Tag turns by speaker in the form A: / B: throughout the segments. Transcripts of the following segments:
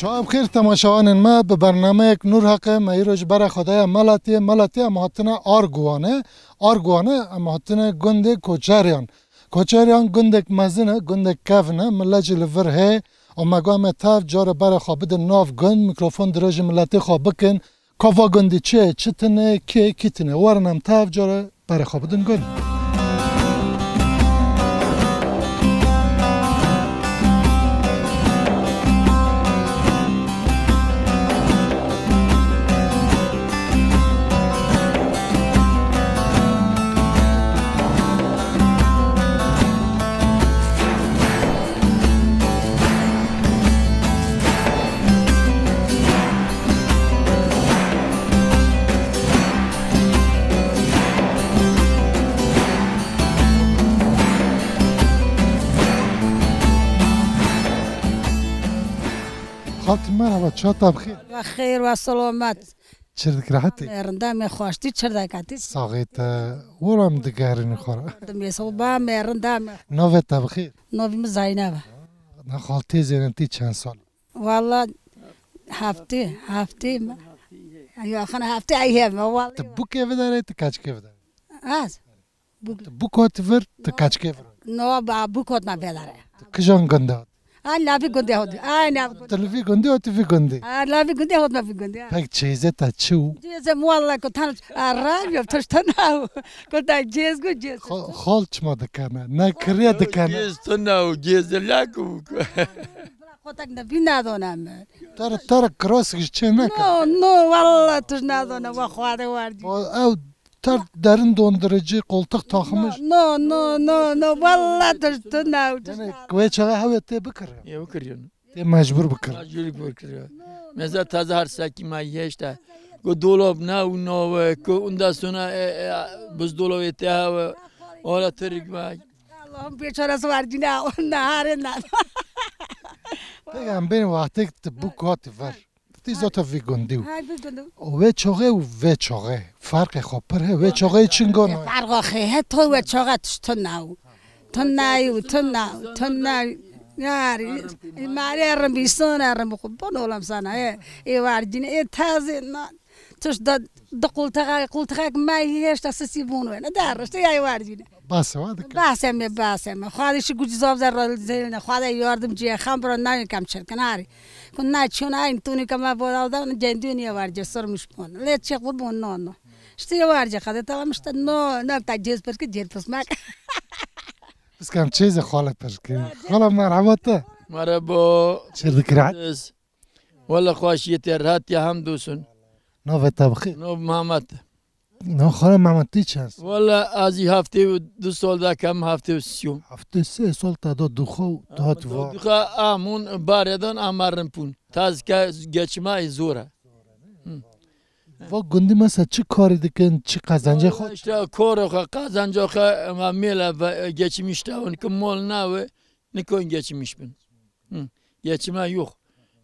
A: شما بخیر تماشاوان ما به برنامه نور حق مایروج برای خدای ملاتی امهاتنا آرگوانه امهاتنا گنده کوچریان گندک مزنه گندک کفنه ملاجی لور هی امگام تاف جار برای خوابد ناف گند میکروفون دراج ملاتی خواب بکن کافا گندی چتنه که کتنه ورنم تاف جار برای خوابدن گند مرحبا چطور بخیر؟
B: بخیر و سلامت.
A: چردک راحتی؟
B: مرندم خواستی چردکاتی؟
A: ساقیت ورم دگرینی خورا.
B: میسوبا مرندم.
A: نوت بخیر؟
B: نویم زینب.
A: نخالتی زینتی چند سال؟
B: والله هفته. یا خانه هفته ایام والله.
A: تبو که بداره تکاچ که بداره؟
B: از.
A: تبو کات ور تکاچ که بداره؟
B: نه با بو کات نبوداره.
A: کجان گنده؟
B: لافی گنده هود.
A: تلفی گنده و تفی گنده؟
B: لافی گنده هود لافی گنده.
A: پک چیزه تا چو؟
B: چیزه والله کتان رای تشتناو. کتان چیز کو چیز.
A: خال چما دکنه؟ نه کریه دکنه؟
C: چیز تو ناو چیز لاکو.
B: خودت نبی ندانم.
A: تر کراسش چه نکن؟
B: نه والله توش ندانم و خواهد وردی.
A: او تر درن دوندرجی قلتق تاخمش؟
B: نه والله توش تو ناو.
A: کوی چه هوا تی بکره؟
C: یا بکریون.
A: تی مجبور بکره.
C: مجبوری بکره. مثلا تازه هر ساکی مایهشته. کو دولاب نه کو انداسونا بس دولابیته هوا. اولا تریک مای.
B: اللهم بیچاره سوارجی نه هر نه.
A: بگم بین وقتی که بو کات ور. تی زاتا ویگندیو. و چاقه فرق خوب پره و چاقه چنگانه.
B: فرق خیه تو و چاقه تو ناو. تو ناو. یاری ماری ارم بیستون ارم خوب بنولم سانه. ای واردین ای تازه نه. توش قلتقه مایهش تاسیسی بونوه نه درست ای واردین. باسم خواهدش گوجی زاب زر زیرن خواهد یاردم جیه خام برای نمی کم کناری کن نه چون این تونی کم بودم جندونی وارد سر میشپون لیت چه خود بون نه شتی وارد خواهد تا مشت نه تا جیز پر که جیل پس مک
A: بس کم چیز خاله پر که خاله مرحبا
C: مرحبا
A: چردک راحت
C: والله خواشیت راحت یا هم دوسون
A: نو بخیر
C: نو محمد
A: نه خاله محمدی چند
C: والله ازی هفته 2 سال دا کم هفته 30
A: هفته 3 سال تا دو خو داد وار
C: دو آمون باردان آمارن پون تاز که گچمای زوره
A: و گندی مثلا چه کاری دکن چه قزنجه خود
C: اشتا کار خو قزنجه خو ما میله گچمیشته اون که مال نوه نکن گچمیش بن گچما یوخ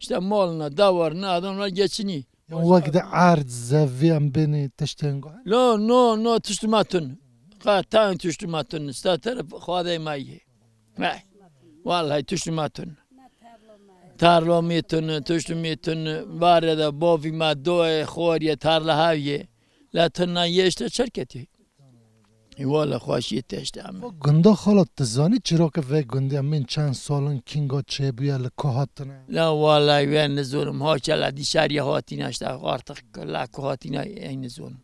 C: اشتا مال نه داور نه آدم را گچنی
A: وقت عرض زوی ام بینی تشتنگاه
C: نه تشتماتون قطعا تشتماتون استاتر خواهد مایه والله تشتماتون تارلو میتون تشتمیتون وارد بافی ما دوه خوریه تارله هایه لاتن نایشته شرکتی والله خواشی تشتم
A: گنده خالت تزانی چرا که وی گنده من چند سالن کینگا چه بیه لکهاتنه
C: لا والله وین نزورم ها چلا دی شهری هاتی نشته آرتق لکهاتی نه این نزورم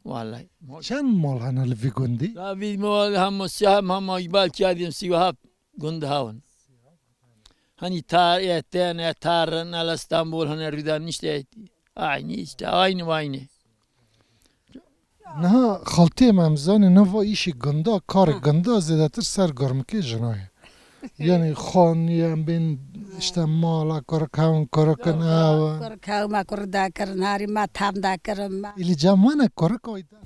C: والله
A: چند مال هنال وی گندی؟
C: لا وی مال هم سیاه هم ایبال کردیم 37 گنده هاون هنی تار نال استانبول هنر ریدان نشته aynı işte aynı.
A: نه خالتی ممزانی نه و ایشی گنده کار گنده زیادتر سرگرم که جنای یعنی خانی هم بین işte mala korkan korkan ava
B: Korkau ma kordaker hari ma tam daker ma.
A: ili jamana kork oyda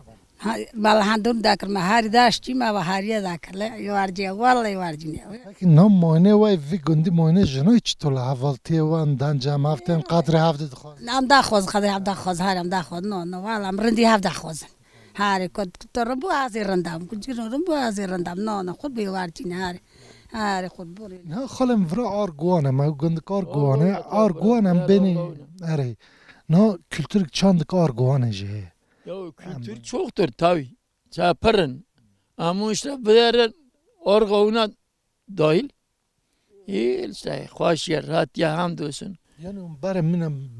B: Malahan dur daker ma hari dashti ma wa hari daker le yuarji wallahi warji ne.
A: lakin nam moine ve vi gundi moine jeno hiç tola havalti wan dan jam haften qadri hafte dkhol
B: Nam da khoz khadi am da khoz haram da khoz no wala am rindi haf da khoz. Hari kod torbu azirandam kujirun bu azirandam no khud bi warji ne hari. Hari khud buri.
A: نه خالم ورا آرگوانه ما گند آرگوانه آرگوانه beni اره نه kültür çandık آرگوانه جه
C: Ya kültür çoktur tabi. Çaparın. Ama işte böyle orgağına dahil. İyi işte hoş yer rahat ya hamdolsun.
A: yani bere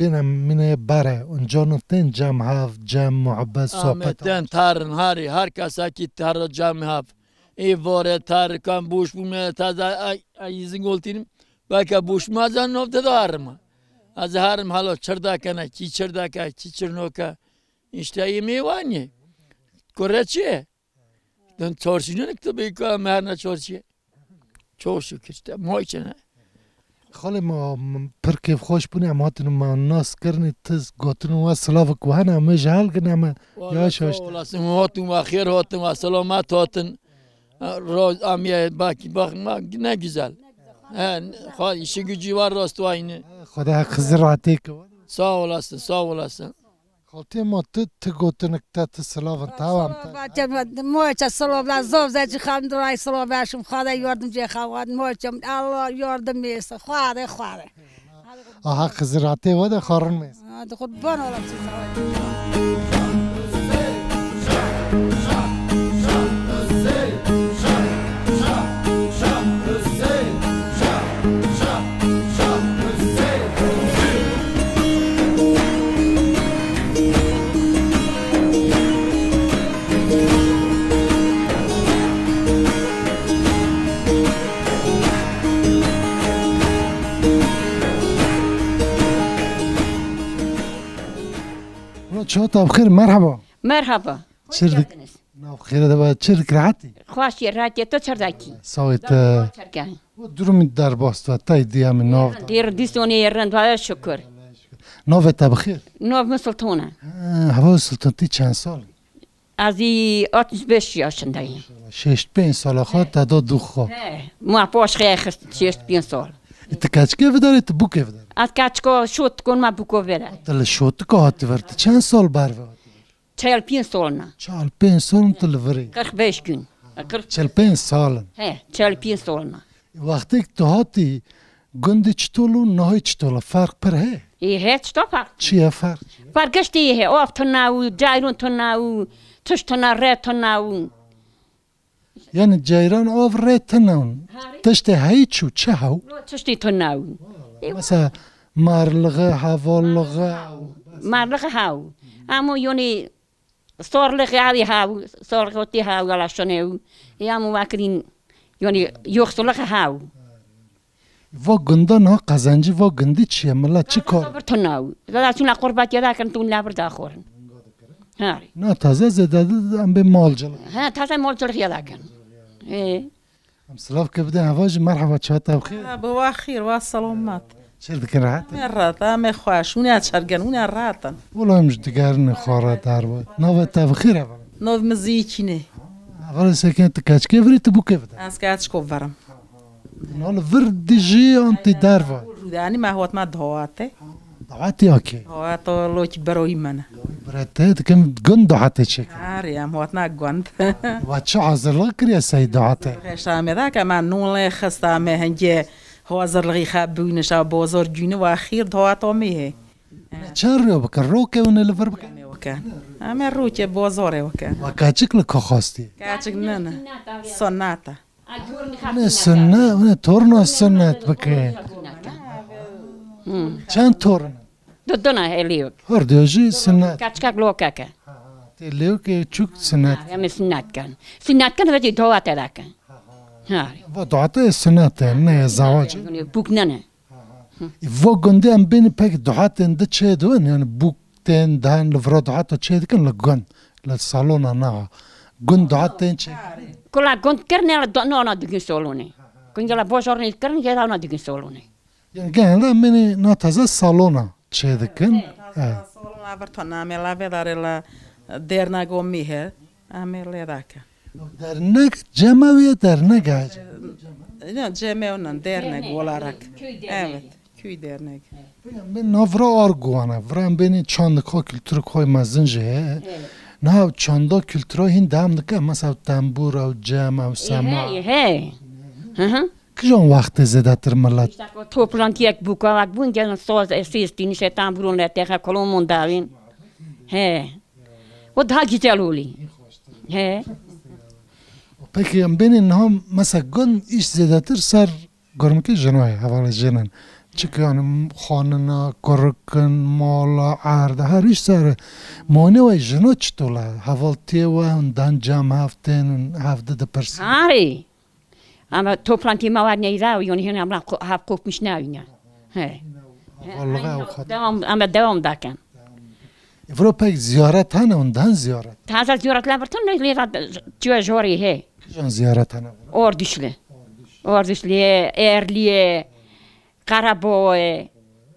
A: benim mine bere on canıften cam hav cam muhabbet sohbet
C: Ahmet'ten tarın hari herkes akit tarı cami hap. İyi vore tarı kan boş bulmaya taze izin oltinim. Belki boş mazan nokta da harma. Az harım halo çırdakana ki çırdaka ki çırnoka. İşte yemeği var ya. Koreçi. Dan çorşunu tabii ki merna çorşu. Çok şükür işte moyçene.
A: خاله ما پرکیف خوش بونه اما هاتون ما ناس کرنی تز گوتن و سلاف کوهن همه جهل کنی همه یا شاشت
C: Olasın hatun ve خیر hatun ve selamet hatun. Roz amiye bak ne güzel. He, işi gücü var rostu aynı.
A: خدا خزر راتی که
C: Sağ olasın.
A: خالتی ما تو گوتن کتا تو سلافن تاوام تا
B: Moyça saloblar zovzaci hamduray saloblaşım khada yardımcı khavad moyça Allah yardım etsin khada.
A: آها خزر راتی و ده خارن میز
B: Hadi kurban olam size.
A: شاطر بخير مرحبا
D: Merhaba.
A: شردك بخير دابا شردك راحتي
D: Xoş yer radyo çardaki.
A: سويت
D: Çargan.
A: درم الدار باست تاي ديا من نوف
D: Dir disoni yerden daha şükür.
A: نوفتا بخير
D: Nov Musultana.
A: هوا سلطنتي چند سال
D: Az 65 yaşındayım.
A: 65 سال خاطر تعداد دو خو
D: Ma boş khayxist 65 sal.
A: انت كاش كيف داري تبو كيف دار
D: Az kaçko şut kon ma buko vera.
A: تل شوت كهاتي ورت چند سال بار
D: 45 salna.
A: 45 سال انت الفري
D: 45 gün.
A: 45 سال
D: He, 45 salna.
A: وقتی تو هاتی گندی چطولو نهایی چطولا فرق پر ہے
D: hiç topak.
A: چیه فرق
D: Farkıştı he, of tona cayrun tona tuş tona re tona.
A: یعنی جیران آف ریتنون تشت هایی چو چه هاو
D: Tuşti tona.
A: مثلا مارلغه حوالغه
D: Marlık hav. Ama yoni sorlık abi hav, sorlık ti hav galaştone. Yamu vakrin yoni yoksuluk hav.
A: و گندان ها قزنجی و گندی چیه ملا چی کار
D: Sabır tona. Zada tuna qurbat yada kan tun labır da khorun. Ha.
A: نه تازه زده ام به مال جلو
D: Ha taze molçuluk yada kan.
A: ام سلاف که بده هواج مرحبا چهاتا بخیر
E: بوا خیر وا سلامت
A: چه دکن راحت
E: مرتا می خواشونی چرگنونی راتن
A: ولا همش دگرن خواره دار بود نوه تا بخیر اول
E: نو مزیکینه
A: اول سکن تکاچ که وری تبو که بده
E: از کاچ کو ورم
A: نال ورد دیجی انتی دار بود
E: رودانی ما هوت ما دهواته
A: دعاتی آکی
E: هوات لوک بروی من
A: برته دکم گند دعاتی چک
E: آریم هوت نا گوند
A: و چه عزرلا کریه سی دعاتی
E: خشتامه دا که من نون خستامه هنگه هوازر لغی خبونش بازار جونه و اخیر دهواتو میه
A: چه رو بکن رو که اون الور بکن
E: وکن همه رو که بازاره وکن
A: و کچک لکا خواستی
E: کاچک نه سناتا
A: نه سنه اون تورنا سنت بکن چند تورن
D: Dodona eliyor.
A: هر دیوژی سنت
D: Kaçkak lokaka.
A: لیو که چوک سنت
D: Ya sinat kan. Sinat kan vedi doat edakan. Ha.
A: و دعاتی سنت نه زواج
D: Yani buknane.
A: و گنده هم بین پک دعات انده چه دوان یعنی بوک تین دهن لفرا دعات چه دکن لگن لسالون نه گند دعات تین چه
D: كلها كنت كرني على نونا دقين سولوني كنت على بوشورني كرني كذا أنا دقين سولوني
A: یعنی گه لا منی ناتازه سالونا چه دکن
E: Solon averton amela vedarela dernago mihe amela daka.
A: در نگ جمعیه در نگ
E: Ne ceme onan dernek olarak. Evet, köy dernek.
A: من نافرا آرگوانه ورام بینی چند که کلتور کوی مزنجه نه چند کلتور هین دام دکه مثلا تنبور او جام او سما
D: هي
A: کجان وقت زده تر ملت
D: Toplantiak bukalak bun gelen soz sistini şeytan burun letteha kolomon davin. He. O daha güzel oluyor. He.
A: پکی هم بینی نه مثلا گن ایش زده تر سر گرم که جنای حواله جنن چکه یعنی خاننا کرکن مالا عرده هر ایش سر مانه وی جنو چطوله حوالتی و اندان جام هفتین هفته ده پرسی
D: Hari. Ama toplantıya var ne izah yani hani amla hap kopmuş ne oyna. He.
A: والله او خد
D: Devam daken.
A: افرو پک زیارت هنه اندان زیارت
D: Taze ziyaretler var tüm ne tüy jori he.
A: کجان زیارت هنه
D: Orduşlu. Orduşlu'ya, Erli'ye, Karaboğa'ya.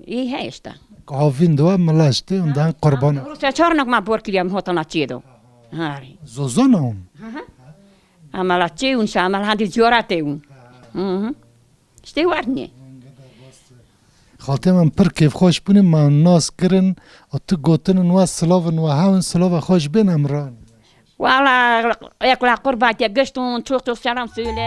D: İyi he işte.
A: قاوین دو ملاشته اندان قربان
D: Rusya çarnak ma borkiliyam hotana çiğdo. Hari.
A: زوزان اون
D: Ama la çiğun şamal hadi ziyaret un. İşte var ne?
A: خاطر من پر کیف خوش بونیم ما ناس کرن و تو گوتن و سلاون و هاون سلاو خوش بینم ران
D: Valla ekla kurbat ya geçtin çok selam söyle.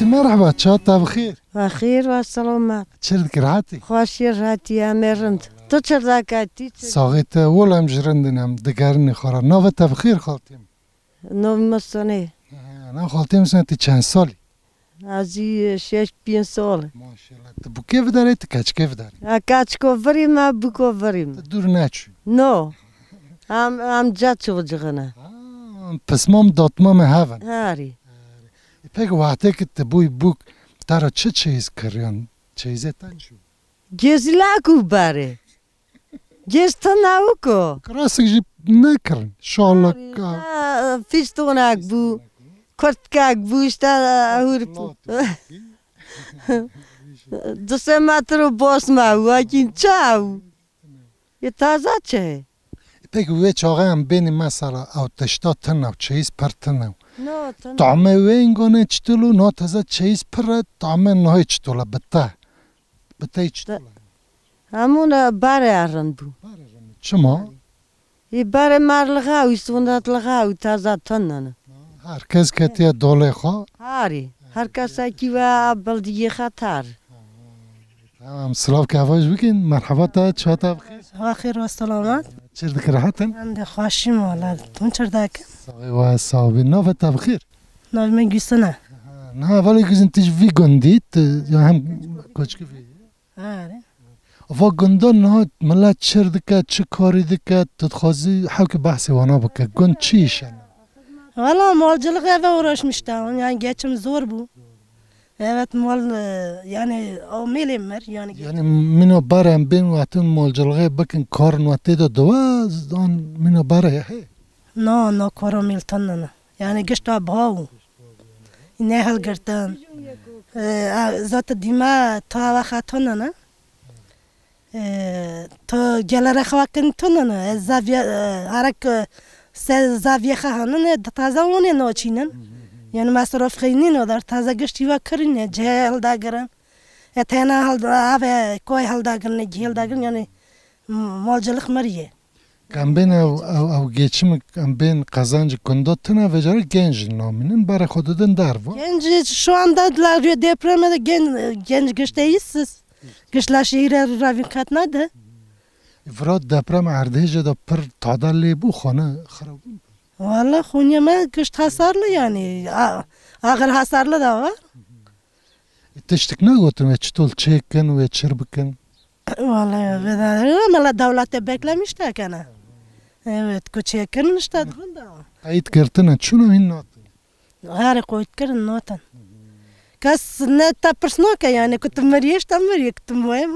A: خالتي مرحبا تشاطة بخير
F: بخير والسلامات
A: تشرد كرهاتي
F: خوشی راتی امرند تو چه دکاتی
A: ساغيت ولم جرندنم دقارني خورا نوفتا بخير خالتي
F: نو مستنه
A: انا خالتي مثلا انت چند سالي
F: ازی 6-5 سال
A: ما شاء الله تبو كيف داري تكاش كيف داري
F: اکاچ کو وریم ابکو وریم
A: تدور ناتشو
F: نو ام جاتو جغنا
A: بس مام دات مام هاون
F: هاری
A: پک وقتی که تبوی بوک تارا چه چیز کریان چیزه تنشو
F: گزلاکو باره گستناو کو
A: کراسک جی نکرن شالک
F: فیستوناک بو کرتکاک بوشتا هور دوسه ماترو باس ما واکین چاو یه تازه چه
A: پک وی چاقه هم بینی مثلا او تشتا تنو چیز پر تنو
F: نو تن
A: طعمه وینگونه چطولو نا تازه چیز پر طعمه نهای چطوله بته چطوله
F: همون باره ارن بو
A: چما؟
F: ای باره مرلغاوی سوندت لغاوی تازه تنن
A: هر کس که تیه دوله خواه
F: هاری هر کسی که و بلدیه خطر
A: تمام سلاف که هواش بگین مرحبا تا چاتا بخیر
G: آخر و سلامت
A: چر دکر حتن؟
G: من خوشی مالا تون چرا دک
A: ساقی و صاحبی نوفت تا بخیر
G: نام من گیستنه
A: نه ولی گزین تیج وی گندید یا هم کچ که وی
G: آره
A: و گندان نه ملا چر دکه چه کاری دکه تدخوازی حاو که بحثی وانا بکه گند چیشن
G: والا مال جلقه و وراش مشتاون yani geçim zor bu evet mal yani o milimler yani
A: یعنی منو برم بین وقتون مالجلغه بکن کار نواتی دا دواز دان منو بره هی
G: no koro miltanna yani gesta bahu ne hal gertan zaten dima ta khatona na ta gelare khwakin tonana zavya arak se zavya khanana taza one no chinen yani masraf khaynin odar taza gesti va karine jehel dagaran etena hal ave koy hal dagarne jehel dagarne yani malcılık mariye
A: کمبین او گیچم کمبین قزنج کندات تنه وجاره گنج نامینن برای خوددن در و
G: Genç şu anda depremde genç güçteyiz. Güçler şehire ravin katnadı.
A: افراد دپرم اردهیجه دا پر تادر لی بو خانه خراب
G: Valla Konya'ma güç hasarlı yani. Ağır hasarlı da var.
A: تشتک نگوتن و چطول چیکن و چر بکن
G: Vallahi vedare ama devlette beklemişler gene. Evet, küçükken işte bunda.
A: ayit کرتنه چونو این نات
G: Her koyut kırın notan. Kas ne tapırsnoka yani kutumariyeş tamariye kutumoye.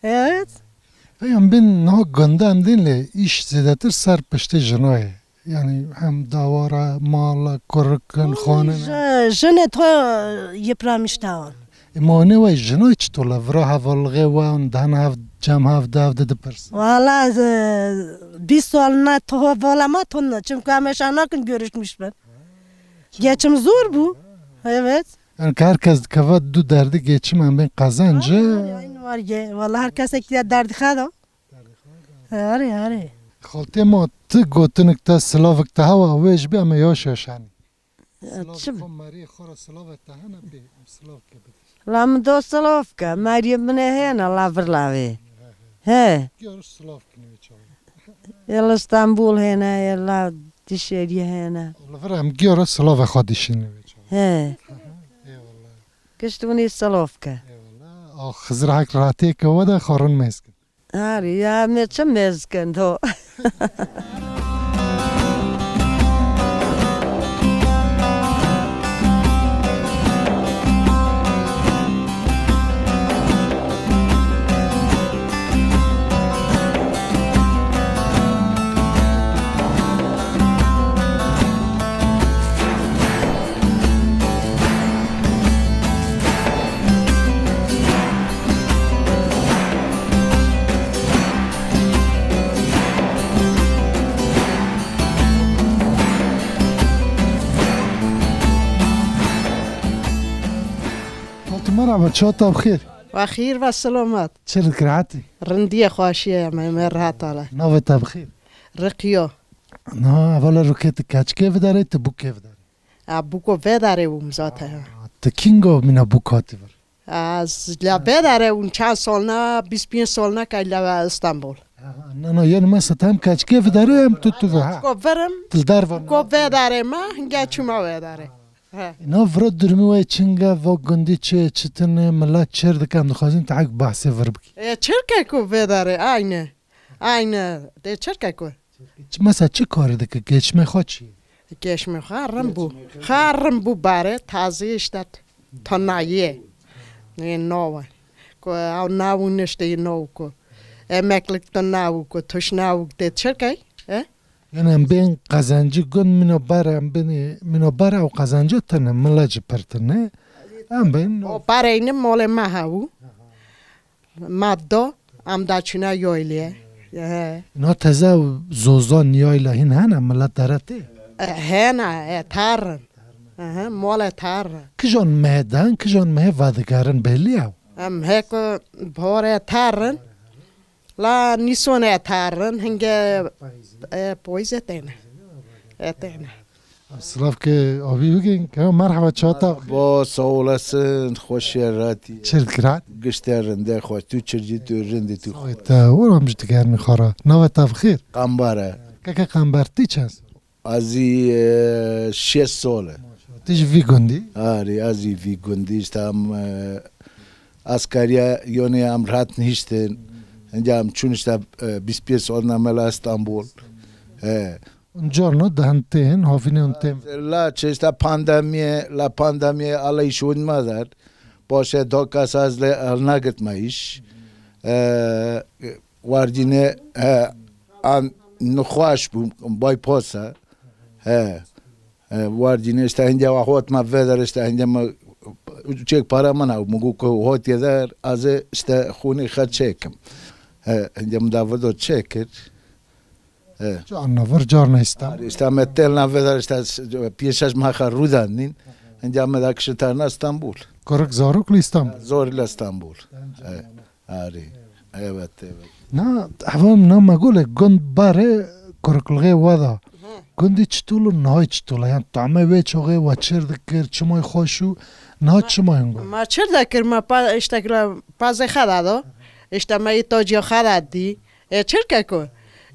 G: Evet.
A: Peyam bin ne gönde hem dinle iş zedetir ser pişti jinoye. Yani hem davara, mala, korkun, khane.
G: Jene to yıpramışlar.
A: ما نه وای جنوی چطوره ورا حوالغه و اون دهن هفت جمع هفت ده پرس
G: Valla bir soluna tohvalama tonla. Çünkü ameşanakın görüşmüş ben. Geçim zor bu. Evet.
A: yani که herkes kava du derdi geçim hem ben kazancı
G: Aynı var ya. Valla herkes ekliye derdi kada. Hari.
A: خالتی ما تی گوتنک تا سلاوک تا هوا ویج بی اما یاش یاشانی سلاوک
G: Çim.
A: خون ماری خورا سلاوک تا هنه بی سلاوک بی
F: Lam dostolovka, Maria Menehena lavrlavi. He,
A: گیارش سلاوک کنی چاوی
F: ela İstanbul hena, ela dişeriye hena.
A: لفر هم گیارش سلاوک خودشینی بی چاوی
F: He, kıştuni salovka.
A: آه خزر حک راتی که وده خورن میسکن
F: Hari ya meçe mezken to.
A: خالتی مرحبا چا تا بخیر
H: و خیر و سلامت
A: چرد کرعتی
H: رندی خواشیه من راحت حاله
A: ناوی تا بخیر
H: رقیو
A: نه اولا روکت کچکه بداره تا بوکه بداره
H: ابوکو بداره اون ذاته
A: تا کینگو مینا بوکاتی بر
H: از بداره اون چند سال نه 25 سال نه که استانبول
A: نه یعنی مثلا هم کچکه بداره هم تو
H: کو برم
A: تل در و
H: کو بداره ما هنگه چما بداره
A: اینا ورد درمی وای چنگا و گندی چه چتن ملا چر دکم نخوازیم تا حق بحثه ور بکی
H: چرکه کو بداره aynı de çerke ko
A: مثلا چه کاری دکه گچمه خواه چی؟
H: geçme harım bu bare taze işte tonayı ne nova ko au navu neste no ko emeklik tonavu ko tuşnavu de çerke
A: یعنی هم بین قزنجی گند منو بره و قزنجی تنه ملاج پرتنه هم بین
H: o parayını mole mahavu maddo amdaçına yoyliye
A: اینا تزه و زوزان نیایلا هین هنه ملت درته
H: hena tarın mole tarın
A: کجان مهدن کجان مه ودگرن بلی او
H: am heko bore tarın la nisone tarın henge poizetene etene
A: سلاف که آبی بگین که مرحبا چاتا
I: با سوالسن خوشی راتی
A: چرد کرد؟
I: گشترنده خوش تو چرجی تو رنده تو
A: تا ورم جدگر میخوره نوه تا بخیر
I: قنبره
A: که قنبرتی چند
I: ازی 6 ساله
A: تیج وی گندی؟
I: آره ازی وی گندیش tam askerya yoni am rahat nişten Enjam çun işte 25 سال namela İstanbul
A: Giorno dantehen havine untem.
I: La çeşte la pandemiye alayış olmadır. Başa dokas azle alna gitmeyiş. Vardine an nukhaş bu bypassa. Vardine işte ince vahot ma vedar işte ince ma çek para mana mugu ko hot yeder az işte khuni khat çekim. İnce mudavado çekir.
A: Anna var jarna istam.
I: İşte metelna vedar işte piyeşaj maha rudanin. İnce medak şetarna İstanbul.
A: Kork zaruk li İstanbul.
I: Zor ile İstanbul. Ari. Evet.
A: نه حوام نه مگوله گند باره کرکلغه ودا گندی چطولو نهای چطوله یعنی طعمه وی چوغه و چر دکر چمای خوشو نه چمای انگو
H: ما چر دکر ما اشتگلا پازه خدادو اشتا ما ایتاجی خدادی چر که کو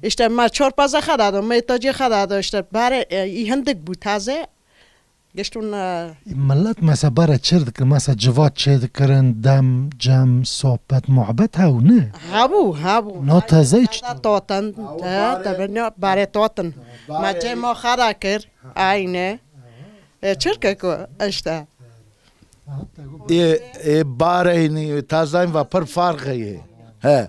H: اشتا ما چور پازه خدادو ما ایتاجی خدادو اشتا باره ای هندک بود تازه گشتون
A: ملت مثلا باره چر دکر مثلا جواد چه دکرن دم جم صحبت محبت هاو نه
H: هابو
A: نه تازه چطور
H: توتن تبنی باره توتن ما چه ما خدا کر آینه چر که کو اشتا
I: باره اینی تازه و پر فرقه ها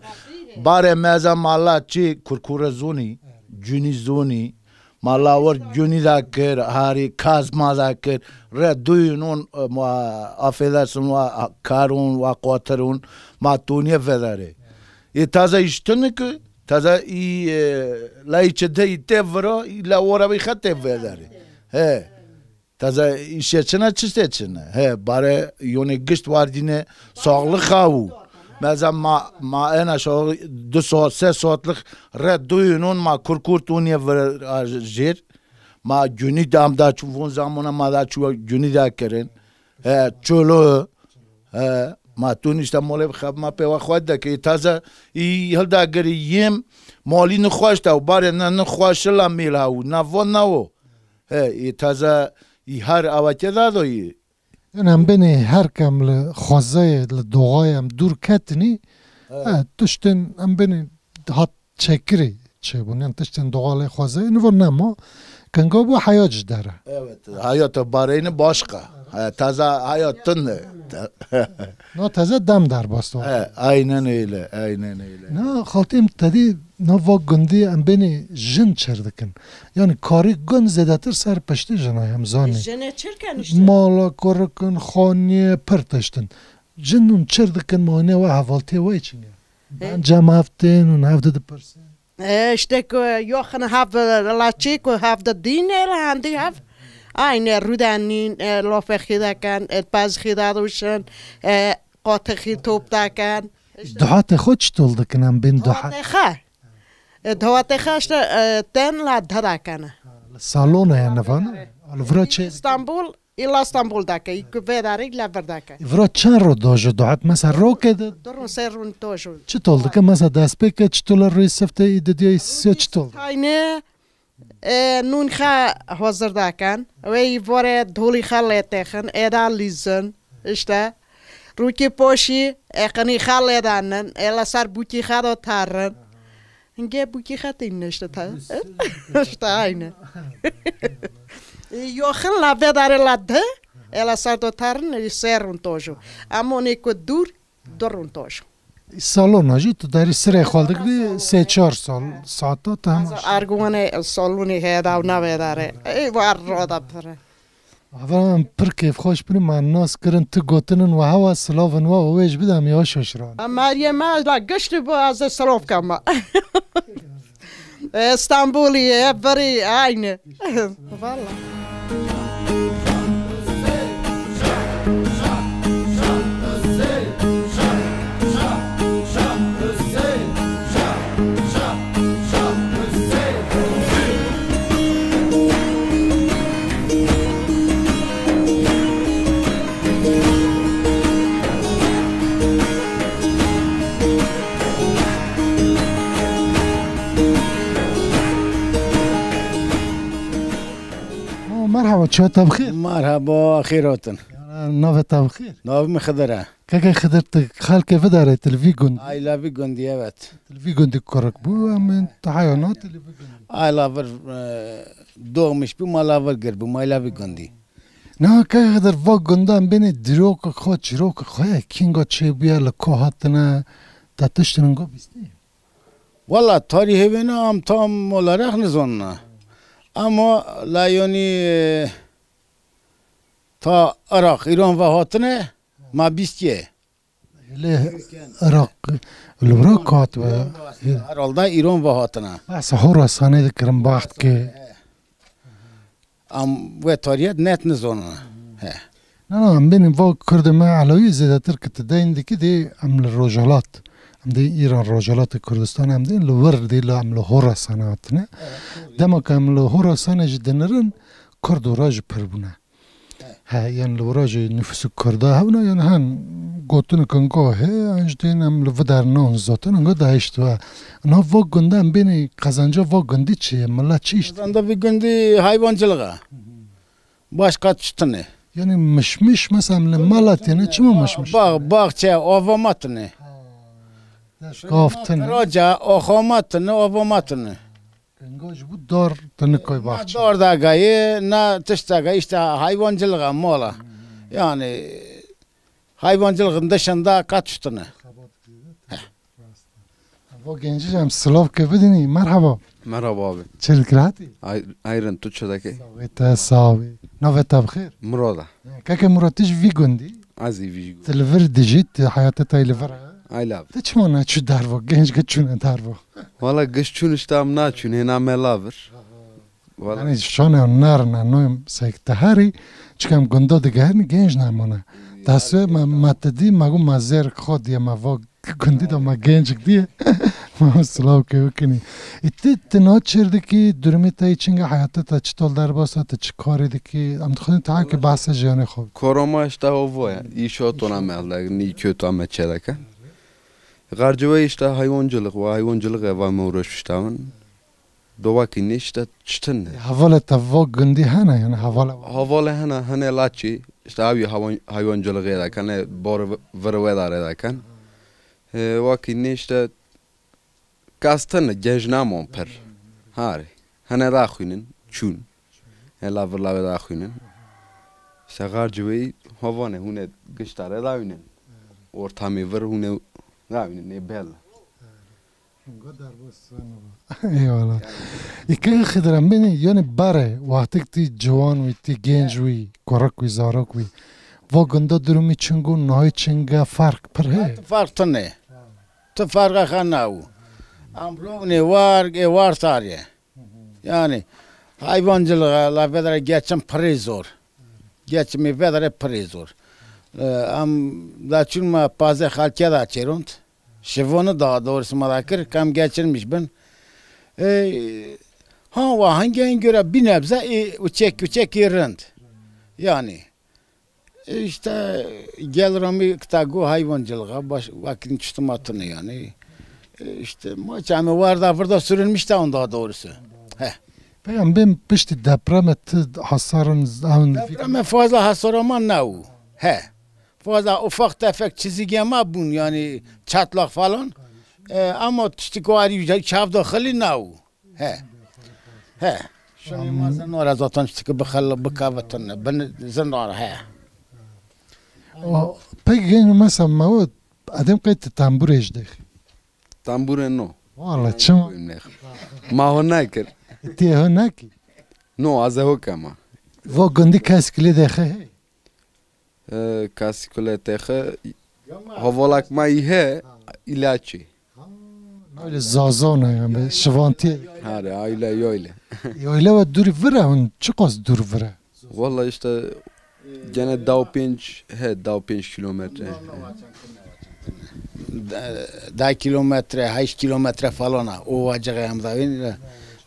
I: باره مزه مالا چی کرکور زونی جونی زونی مالا ور جونی دا کر هاری کازما دا کر ره دویونون افیدرسون و کارون و قواترون ما تونیه فداره تازه اشتنه که تازه لای چه ای تفرا لا ورا بی خط فداره تازه işe çene çiste çene bare yoni gışt vardine sağlık havu mesela ma en aşağı 2 saat 3 saatlik red duyunun ma kurkurtuniye jir ma günü damda çuvun zamana ma da çu günü da keren çolo ma tun işte mole khab ma pe waxad da ki taze i halda gari yem mali ne xoş da bare ne xoş la mil havu na von o taze ای هر آوته دادویی.
A: هم بینی هر کم لخوازه لدوغای هم دور کتنی تشتن هم بینی هات چکری چه بونی تشتن دوغای خوازه اینو نما کنگا با حیات داره.
I: Evet hayat barayını başka. Taze hayatın ne?
A: نه تازه دم در باستو.
I: Aynen öyle.
A: نه خالتیم تدی نه و گندی ام بینی جن چردکن. یعنی کاری گند زدتر سر پشتی جنای هم زانی.
H: جنه چرکن işte.
A: مالا کرکن خانیه پرتشتن. جنون چردکن ماینه و حوالتی و ایچینه. من جمع هفتین و 70%.
H: işte yochen have la chico have the dinner handi have. Aynı rudanin lafı khidakan et paz khidaduşun قاطع توپ دکن
A: دهات خود چطور دکنم بین دهات
H: دهات خشت تن لده دکنه
A: سالونه یا نفانه الورا چه
H: استانبول ایلا استانبول دکه ایکو بداری لبر دکه
A: الورا چند رو داشت دهات مثلا رو که
H: درون سرون توشو
A: چطور دکه مثلا دست بکه چطور روی سفته ایده دیای سیا چطور
H: اینه نون خا حاضر دکن و ای واره دولی خاله تخن ادا لیزن işte روکی پوشی اقنی خاله دانن الا سر بوکی خدا تارن اینگه بوکی خط این نشته تا işte aynı yochen la vedare la de الا سر دو تارن سرون توشو اما نیکو دور درون توشو
A: سالون هجی تو داری سر خالدگی 3-4 سال ساعتا تا همش
H: ارگوانه سالونی هدا و نویداره ای وار رو دبره
A: اولا پر کیف خوش بریم من ناس کرن تو گوتنن و هوا سلاون و اویش بدم یا ششران
H: مریم لا گشت با از سلاف کما استانبولی بری aynı والله
A: مرحبا چه تبخیر
J: مرحبا خیراتن
A: ناو تبخیر
J: ناو مخدره
A: که خدرت خالك فداره تلفيجون
J: I love گندی evet
A: تلفيجون دي كرك بو من تحيانات
J: I love doğmuş bu malavar gerbu I love گندی
A: نه که خدر و گندان بین دروک خود چروک خواهی کینگا چه بیا لکوهاتنا تاتشتنگو بیستی
J: والله tarihi beni am tam olarak nizonla ama layoni ta Irak İran ve hatine ma bistiye
A: له عراق الوراقات و
J: herhalde İran ve hatine
A: بس خراسانه ذكرم باخت که
J: am ve tarihiyet net nizonla
A: نه نه بین و کردم علوی زیادتر که تدین دی که دی عمل الرجالات دی ایران راجلات کردستان هم دی لور دی لام لهورا سناتنه دما کم لهورا سنج دنرن کرد و راج پربونه ها یعنی لوراج نفس کرده هونه یعنی هن گوتن کنگاه انج دین هم لو در نان زاتن انگا داشت و نه و گنده هم بینی قزنجا و گندی چیه ملا چیشت
J: قزنجا وی گندی hayvancılığa başka çıtını
A: yani mişmiş mesela malatine çima mişmiş
J: bahçe ovamatını
A: kaftını
J: roca ovamatını ovamatını
A: Engaj bu dar tını koy bahçe.
J: Dar da gayı na tışta gayı işte hayvancılığa mola. Yani hayvancılığın dışında kaçtığını.
A: Bu genci hem Slav kebedini merhaba.
K: Merhaba abi.
A: Çelkrati.
K: Ayran Türkçedeki.
A: Saveta savi. Naveta bxir.
K: Murada.
A: Kaka Muratij vigundi.
K: Azi vigu.
A: Telver digit hayata taylever.
K: Aylav.
A: Teçmona çu darvo genç geçune darvo.
K: Valla geççun işte am naçun hena melaver.
A: Yani şone narna noyum sektahari çıkam gondo de gehni genç namona. Dasve matedi magu mazer khod ya mavo gondi da ma genç diye. Slav kevkini. İtti tino çirdiki durumita içinge hayatta ta çitol darbasa ta çıkaridiki am tkhin ta ki bahse jane khob.
K: Koroma işte o ya. İşo tona melda ni kötü amet çeleke. Garcıva işte hayvancılık ve hayvancılık evame uğraşmıştım. Dovaki işte çıtın.
A: Havala tavok gündi hana yani havala.
K: Havala hana hana laçi işte abi hayvancılık ederken boru vervedar ederken. Vaki işte kastını gençnamon per. Hari. Hana dakhinin çun. Ela verla dakhinin. İşte garcıva havane hune gıştare davinin. Ortamı ver hune davinin ne bella.
A: Eyvallah. İki xidram beni yani bare vaktik ti cavan ve ti genç ve korak ve zarak ve vagında durum için gun nahi çinga fark per he.
J: Fark ne? Tu farka khanavu. Amro ne var tarihe. Yani hayvancılığa la vedere geçen prizor. Geçimi vedere prizor. Am da çunma paze halkya da çerunt. Şevonu daha doğrusu madakır kam geçirmiş ben. Ha hangi göre bir nebze uçek yerind. Yani işte gelirim ktagu hayvancılığa baş vakit çıtmatını yani. İşte maçamı var da burada sürülmüş de onda doğrusu.
A: Peyam ben pişti depremet hasarın
J: depreme fazla hasaraman ne o? Fazla ufak tefek çizgiyema bun yani çatlak falan. Ama tiştikvari çavda khali ne o? Şunu mazan ora zaten tiştik bkhal bakavatın ben zannar
A: Peki genç mesela mavut adam kayıt tambur ejder.
K: Tambur no.
A: Valla çım.
K: Mahonakir.
A: Tiye honaki.
K: No azehokama.
A: Vo gondi kaskili dehe.
K: Kaskile dehe. Havalak maihe ilaçı.
A: Öyle zazana yani şivanti.
K: Hadi aile yoyle.
A: Yoyle ve dur vira hun çıkaz dur vira.
K: Valla işte gene dav 5 kilometre.
J: 10 kilometre 8 kilometre falan o vacağı hem da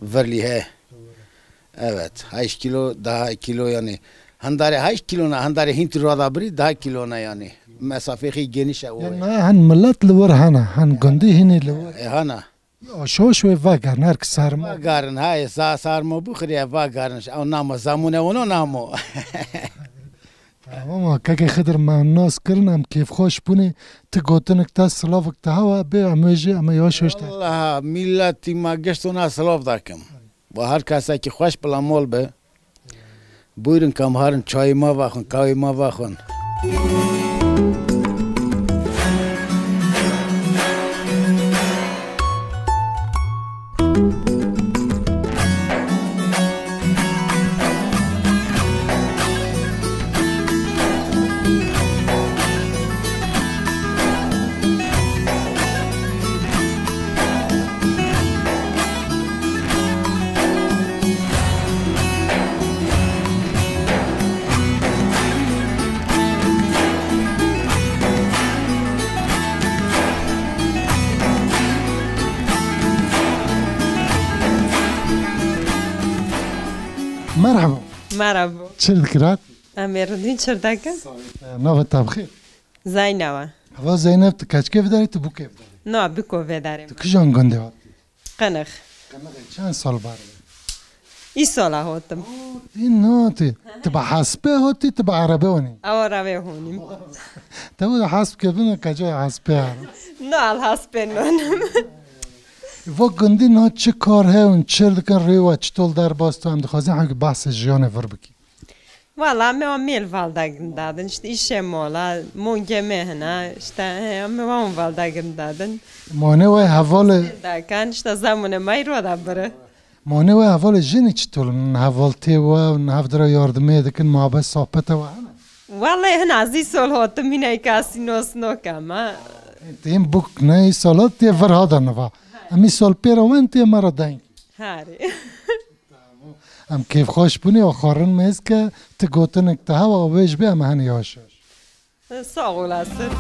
J: verli he. Evet 8 kilo daha kilo yani handare 8 kilo na handare hinti roda biri daha kilo na yani mesafeyi geniş o.
A: Yani han millet lवर hana han gondi hini lवर.
J: Hana.
A: Şoş ve vagar nerk sarma.
J: Vagarın hay sarma bu khriya vagarın o nama zamune onu namo.
A: Ama kake xidr ma nas kırnam keyf hoş buni te gotunik ta slavik ta hava be ameji ama yavaş yavaş ta.
J: Allah milleti ma gestona slav dakim. Bu her kasa ki hoş bula mol be. Buyurun kamharın çayıma bakın, kahveme bakın.
L: مرحبا
A: چه دکرات؟
L: امیردین چردکن؟
A: نوت بخیر
L: زینوا
A: هوا زینب تو کچکه داری تو بو کیف داری؟
L: نه بکو داریم
A: تو کجان گنده هات؟
L: قنخ
A: چند سال باره؟
L: ای سال هاتم
A: این نه تو با حسبه هاتی تو با عربه هونی؟
L: او روی هونیم
A: تو بود حسب که بینه کجای حسبه هارم
L: نه الحسب نونم
A: و گندی نه چه کار هون چرا دکن ریوا چطول در باستو هم دخوازی هم که بحث جیانه ور بکی
L: Valla me valdagindaden işte işe mola munge mehna işte me van valdagindaden
A: مانه و حوال
L: dakan işte zamanı mayro da bire
A: مانه و حوال جنی چطول حوالتی و نهفدر یاردمه دکن محبت صحبت و همه
L: Vallahi hen aziz sol hotum yine kasinos no kama
A: تیم بوک نه سالات تی ورها نوا امی سال پیرا وان تی مرا دنگ
L: hari
A: ام کیف خوش بونی و خارن میز که تی گوتن اکتها و آبیش بی ام هنی هاشش
L: sağ olasın.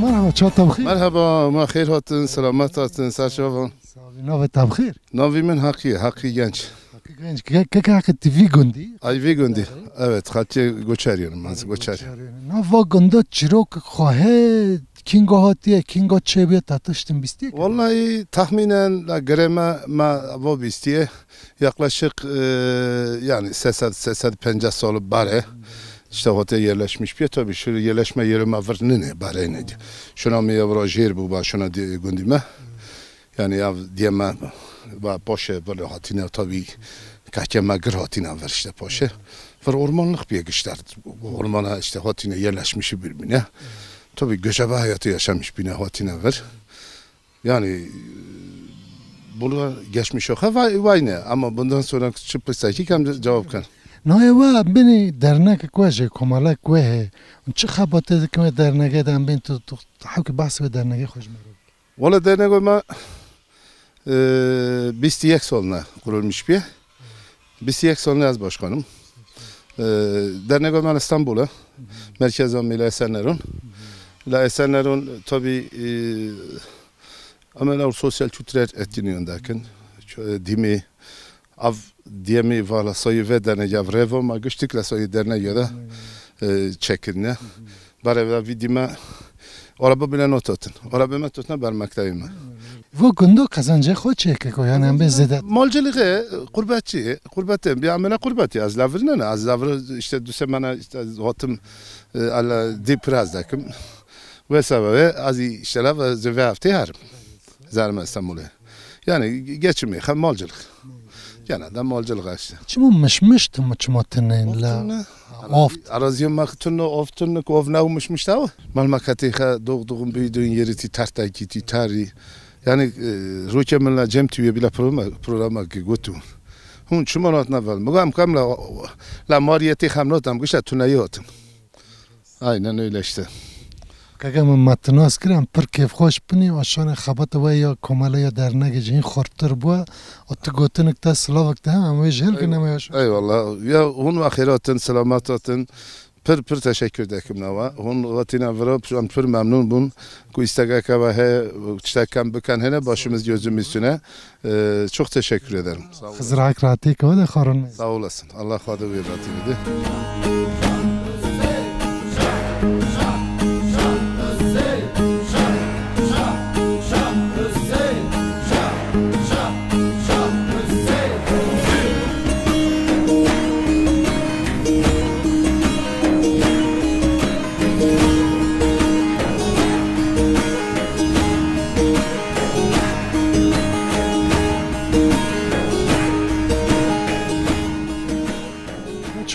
A: مرحبا چا تبخیر
M: مرحبا ما خیر هاتن سلامت هاتن سرشافان
A: نوی تبخیر
M: ناوی من حقی genç
A: genç که حق تیوی گندی
M: Ayvi Gündi evet Hatice Göçeryan'ım ben Göçer
A: نوا گنده چیروک خواه kingo hatiye kingo çebiye tatıştın bistiye
M: Vallahi tahminen la greme ma bu bistiye yaklaşık yani sesad 50 solu bare İşte hote yerleşmiş bir tabii şu yerleşme yerime var ne bare ne diye. Şuna mı yavrajir bu başına gündime. Yani ya diyeme ve poşe böyle hatine tabii kahkeme gır hatine var işte poşe. Var ormanlık bir geçler. Ormana işte hatine yerleşmiş birbirine. Tabii göçebe hayatı yaşamış bir hatine var. Yani bunu geçmiş yok. Vay ne ama bundan sonra çıplıysa ki hem cevap kan.
A: نه و بینی درنک کوچه کماله کوه چه خباته که درنگه دم بین تو حاکی بحث به درنگه خوش می‌رود.
M: Valla dernek olma 21 soluna kurulmuş bir. 21 soluna yaz başkanım. Dernek olma İstanbul'a. Merkez amıyla Esenlerun. La Esenlerun tabi ameler sosyal kültürel etkinliğindeyken dimi av diyemi vala sayı ve derneğe vrevo ma güçlükle sayı derneğe de çekinne. Barevda vidime araba bile not atın. Araba met tutna bermekteyim.
A: و گندو قزنجه خود چه که کویان هم به زده.
M: Malcılığı kurbatim bir amele kurbati az lavrına ne az lavr işte düsemana işte hatim ala diprazdakim ve sebebi az işte lav zeve hafte harim. Zarma İstanbul'a. Yani geçimi hem malcılık. Genelde malcılık işte.
A: Çimo mışmıştı mı çimotenin la?
M: Oft. Araziyum maktunu oftunu kovna mışmış da o. Malmakati ha doğduğum büyüdüğün yeri ti tartaki ti tari. Yani rokemenla cem tüye bile programa ki götü. Hun çumanat naval. Mugam kamla la mariyeti hamnotam gışa tunayi otum. Aynen öyle işte.
A: که من متناس کردم پر کیف خوش بنی و شان خبات و یا کماله یا درنگه جین خورتر بوا و تو گوتن اکتا سلاوک ده هم جهل کنم یاش.
M: Eyvallah. Ya hun ahiratın selamatın pır teşekkür ederim nava. Hun vatina vrab şu an pır memnun bun. Ku istega kava he çtekem bıkan hene başımız gözüm üstüne. Çok teşekkür ederim.
A: Hızrak rahatı ki o da xarın.
M: Sağ olasın. Allah kadı ve ratini.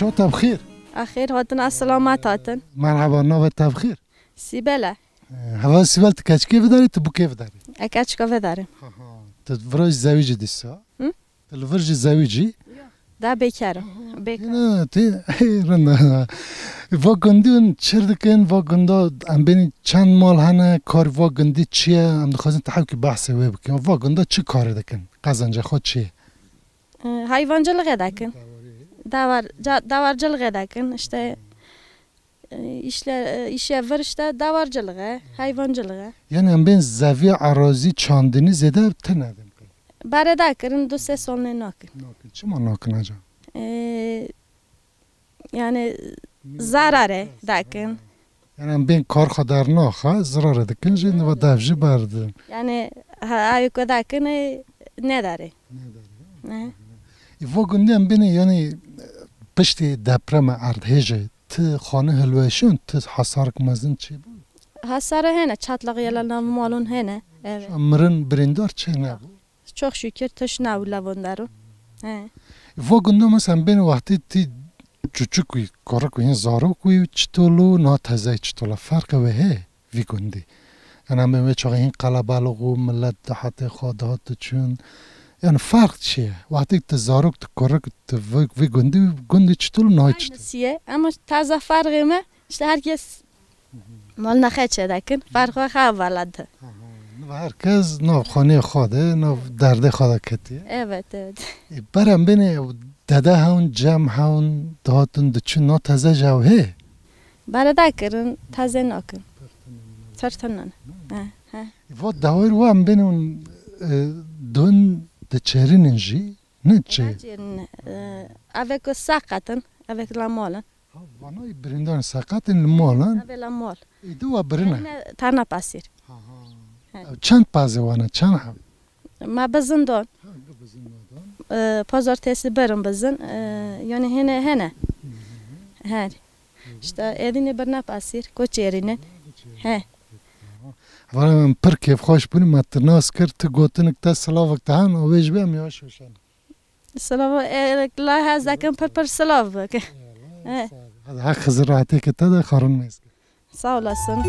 A: شو تبخير؟
N: أخير هاتن السلامات هاتن
A: مرحبا نوبة تبخير
N: سيبلة
A: هوا سیول تکچکی بداری تو بوکی بداری
N: اکچکا بداریم
A: تو وراج زویجی دیسا تو ورج زویجی
N: دا بیکارم
A: نه تی رنده و گندون چردکن و گندا ام بینی چند مال هنه کار و گندی چیه ام دخوازن تحاول که بحث وی بکن و گندا چی کار دکن قزنج خود چیه
N: hayvancılık ederken davarcılık ederken işte işe var işte davarcılığı, hayvancılığı.
A: Yani em ben zaviye arazi çandini zede tenedim.
N: Bare ederken 2-3 سال ناکن.
A: Çima nakin acaba?
N: Yani zarare ederken.
A: Yani em ben kar kadar naha zarar ederken şimdi ve davcı bardım.
N: Yani ayık ederken ne deri? Ne?
A: و گنده ام بینی یعنی پشتی دپرم اردهجه تو خانه هلوشون تو حسار کمزن چی بود؟
N: Hasarı hene, çatlak yalan malun hene. Evet.
A: مرن برندار چه نبود؟
N: Çok şükür taş navlavondaru. He.
A: و گنده مثلا بین وقتی تی چوچو کوی کارا کوی زارو کوی چطولو نا تزای چطولا فرق وه وی گنده. یعنی هم به چاقه این قلبالغو ملت دهات خودهات چون yani fark çiye? Vakti tezaruk tkoruk ve gündü çtul ne çtul?
N: Aynısı ama taze farkı mı? İşte herkes mal naxçe dakin farkı xavaladı.
A: Herkes nav xane xode, nav derde xode keti.
N: Evet evet.
A: Beram beni dede haun cem haun dağıtın dıçın no taze javhe.
N: Bare dakirin taze nakın. Tartanan.
A: Vot davir vam benim dön de çerinin ji ne çe?
N: Avec sakatın, avec la molan.
A: Vanay birinden sakatın molan.
N: Avec la mol.
A: İdu birine.
N: Tana pasir.
A: Çand pazı vana çand ha.
N: Ma bazındon. Pazartesi berim bazın. Yani hene. Her. İşte edine birine pasir, koçerine. He.
A: Varım per keyf hoş bunu matnas kır tu gotunik ta slavak tahan o vejbem yaş hoşan.
N: Slav la hazaken per slav.
A: Hadi hak ziraate ki ta da kharun mes.
N: Sağ olasın.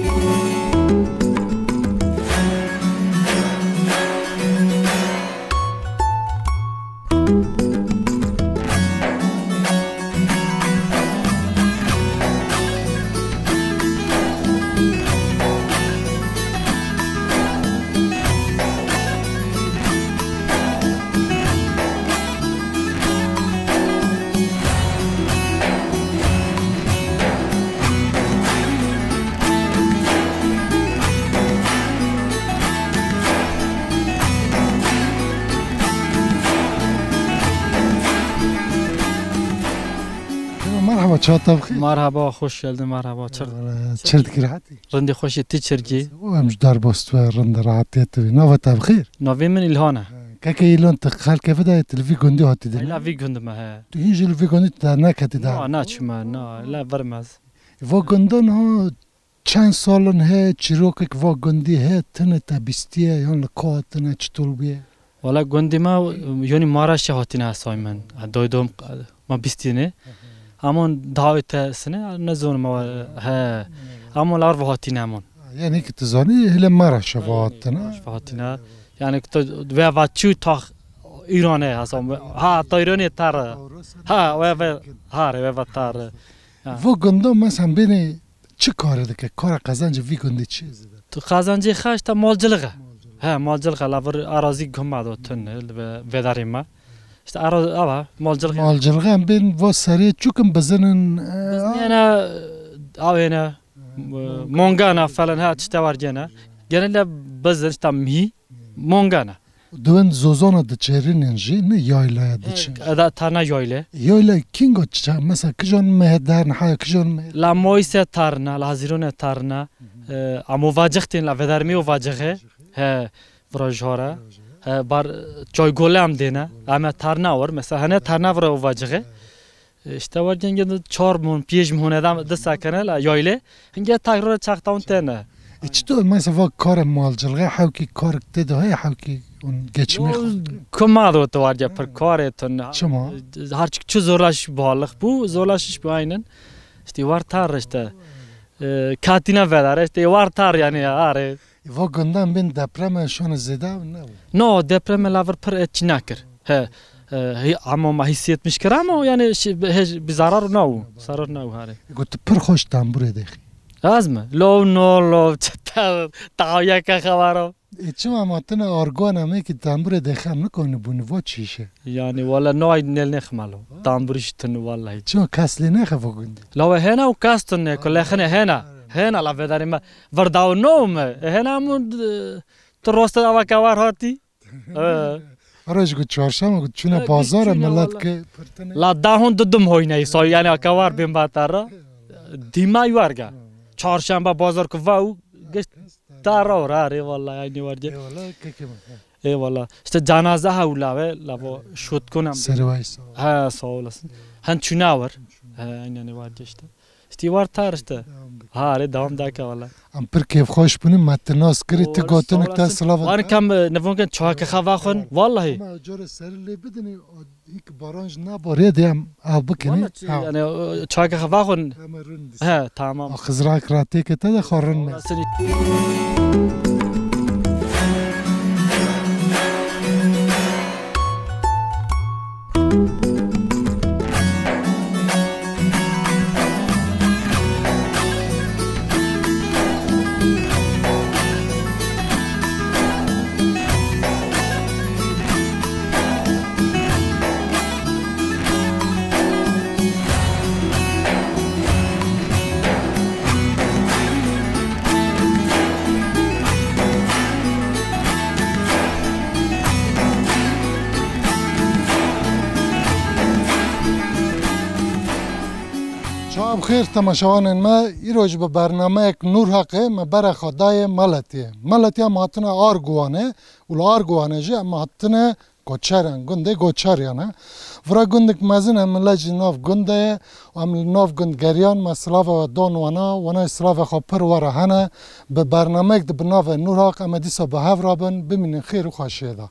O: مرحبا
A: çata bxir.
O: Merhaba, hoş geldin, merhaba.
A: Çerdik rahatı.
O: Rindi xoşi ti çergi.
A: O hem darbost ve rindi rahatiyeti. Nava tabxir.
O: Navi min ilhana.
A: Kaka ilon tıkhal kefe de telvi gündü hatı dedi.
O: La vi gündü he.
A: Tu hinci telvi gündü da ne kati da.
O: Na çuma, na la vermez.
A: Va gündün ha çand salın he çirokek va gündü he tane tabistiye yan lqatına çtul biye.
O: Valla gündü ma yani maraşa hatina sayman. Doydum ma bistine. Amon davetesine ne zon ma he. Amon lar vahatina amon.
A: Yani ki tezani hele maraşa vahatına.
O: Vahatina. Yani to ve vaçu ta İran'e hasam. Ha ta İran'e tar. Ha ve ha ve tar.
A: Va gündü mesela beni çıkardı ki kara kazancı vi gündü çiz.
O: Tu kazancı xaş ta malcılığı. Ha malcılığı lavır arazi gömmadı tünel ve vedarima. İşte arazi ama malcılığı.
A: Malcılığı ben va sari çukum bazının.
O: Yani avena mongana falan ha işte var gene. Genelde bazı işte mi mongana.
A: Dön zozona da çerinin ji ne yaylaya da çin.
O: Da tarna yayla.
A: Yayla kingo ça mesela kıcan mehdan ha kıcan.
O: La moise tarna la hazirone tarna. Amo vacıhtin la vedarmi o vacıhe. He vrajhara. Bar çay golam dena. Ama tarna var mesela hani tarna var o vacıhe. İşte var genge 4 mun 5 mun adam da sakana la yayla. Hinge takrar çaktan tane.
A: İçto mesela kar malcılığı havki kar dedi hay havki geçmek.
O: Kumad o var ya per karetun.
A: Çama.
O: Her çık zorlaş bağlık bu zorlaşış bu aynen. İşte var tar işte. کاتینا وداره تی وار تار یعنی آره
A: و گندم بین دپرم شون زده نه
O: نه دپرم لاور پر اچ نکر ها هی اما ما حیثیت مشکره اما یعنی بزرار نو ضرر نو هاره
A: گفت پر خوش تنبور دیخی
O: ازمه لو نو لو تاویا که خبرو
A: چما ماتنا آرگان همه که تنبور دیخم نکنه بونوا چیشه
O: یعنی والا نوای نل نخمالو تنبورش تن والله
A: چما کسلی نخه فگوندی
O: لو هنا وكاستن كل خنا هنا لا بداري ما ورداو نوم هنا مون تروست اوا كوار هاتي
A: آرش گفت چهارشنبه گفت چونه بازار ملت که
O: لا دهون ددم هوینه سو یعنی کوار بیم باتارا دیما یوارگا چهارشنبه بازار کو واو گشت تارا راره والله یعنی ورجه ای والله است جنازه هولاوه لبا شوت کنم
A: سروایس
O: ها سوالس هن چوناور یعنی ورجه است استیوار تارسته ها ره دام داکه والله
A: ام پر کیف خوش بونیم متناس کری تو گوتن تا سلاف
O: وان کم نفونکن چاک خواخون والله
A: ما جور سر لی بدنی یک بارانج نباره دیم آب کنی
O: یعنی چاک خواخون ها تمام
A: خزراک راتی که تا خورن شام خیر تماشاوان ما ایروز به برنامه یک نور حقه ما برای خدای ملتی هم هاتنه آرگوانه ولی آرگوانه جه هم هاتنه گوچریان گنده گوچریانه ورا گندک مزین هم لج ناف گنده و هم ناف گندگریان ما سلاف دون وانا سلاف خواه وره هنه به برنامه یک ده بناف نور حق اما دیسا به هف رابن بمینین خیر و خوشیده